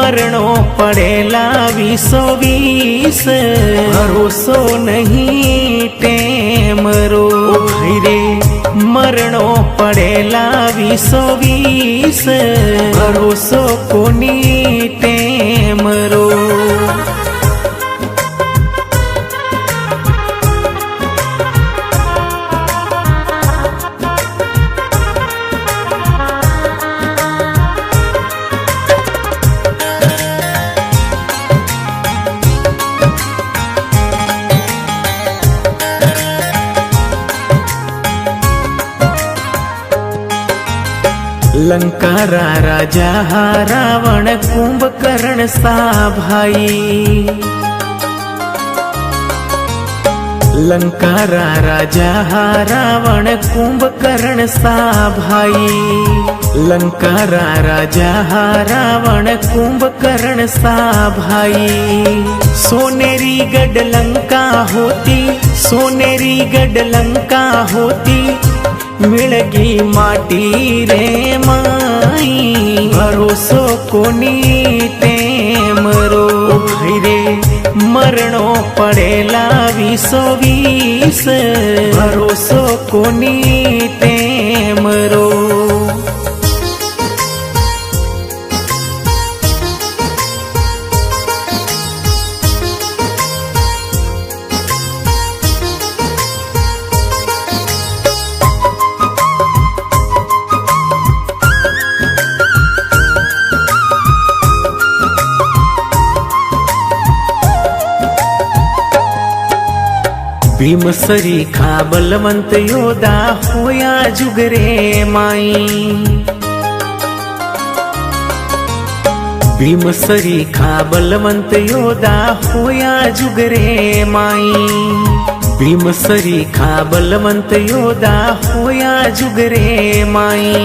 मरणो पड़ेला 20-20 भरोसो नहीं टेमरो भाई रे मरणो पड़ेला 20-20 भरोसो कोनी टेमरो। लंकारा राजा रावण कुंभकर्ण सा भाई। लंकारा राजा रावण कुंभकर्ण सा भाई। लंकारा राजा रावण कुंभकर्ण सा भाई। सोनेरी गढ़ लंका होती, सोनेरी गढ़ लंका होती, मिलगी माटी रे माई भरोसो कोनी टेमरो भाई रे मरणो पड़ेला 20-20 भरोसो कोनी टेमरो। भीमसरी खा बलवंत योदा होया जुगरे माई। भीमसरी खा बलवंत योदा होया जुगरे माई। भीमसरी खा बलवंत योदा होया जुगरे माई।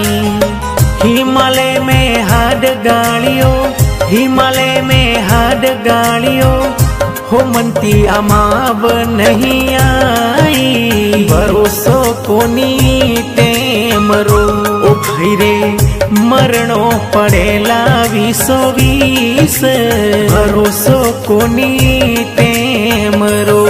हिमालय में हाड गाड़ियों, हिमालय में हाड गाड़ियों, हो मनती अमाव नहीं आई भरोसो कोनी टेमरो भाई रे मरणो पड़ेला 20-20 भरोसो कोनी टेमरो।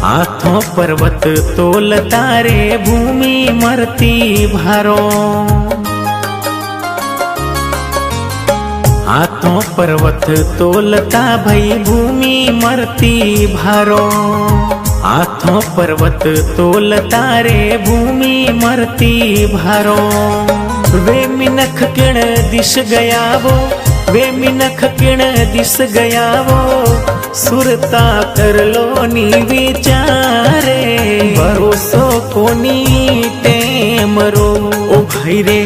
हाथों पर्वत तोलता रे भूमि मरती भारो। हाथों पर्वत तोलता भई भूमि मरती भारो। हाथों पर्वत तोलता रे भूमि मरती भारो। वे मिनख किण दिश गया वो, वे मिनख किण दिस गया वो, सुरता कर लो नी विचारे भरोसो कोनी टेमरो भाई रे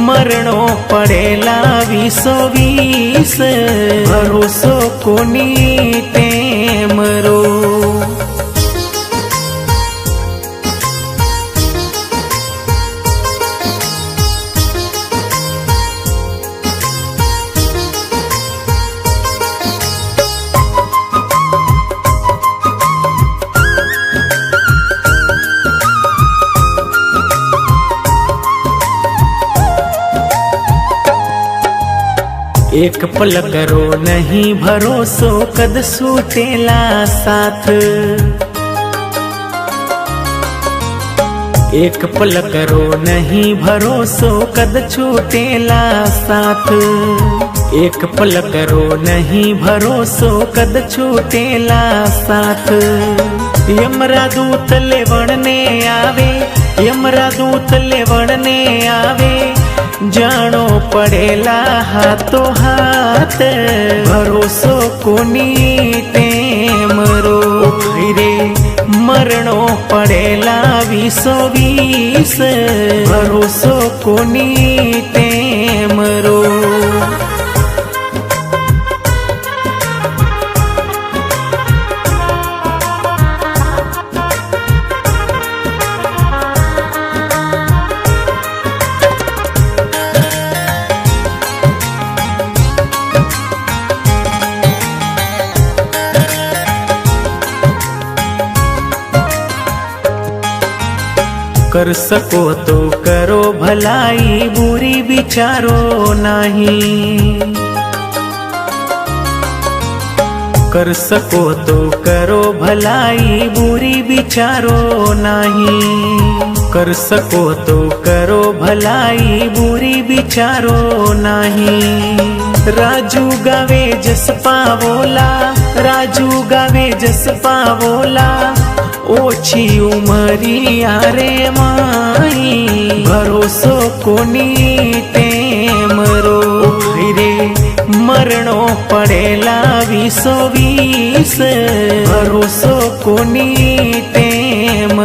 मरणो पड़ेला 20-20 भरोसो कोनी टेमरो। एक पल करो नहीं भरोसो कद सूतेला साथ। एक पल करो नहीं भरोसो कद छूटेला साथ। एक पल करो नहीं भरोसो कद छूटेला साथ। यमरा दूत लेवणने आवे, यमरा दूत लेवणने आवे, जानो पड़ेला हाथों हाथ भरोसो कोनी टेमरो भाई रे मरणो पड़ेला 20-20 भरोसो कोनी टेमरो। कर सको तो करो भलाई, बुरी विचारो नहीं। कर सको तो करो भलाई, बुरी विचारो नहीं। कर सको तो करो भलाई, बुरी विचारो नहीं। राजू गावे जस पावोला, राजू गावे जस पावोला, ओछी उमरी आरे माई, भरोसो कोनी टेमरो रे, मरणो पड़ेला 20-20, भरोसो कोनी टेम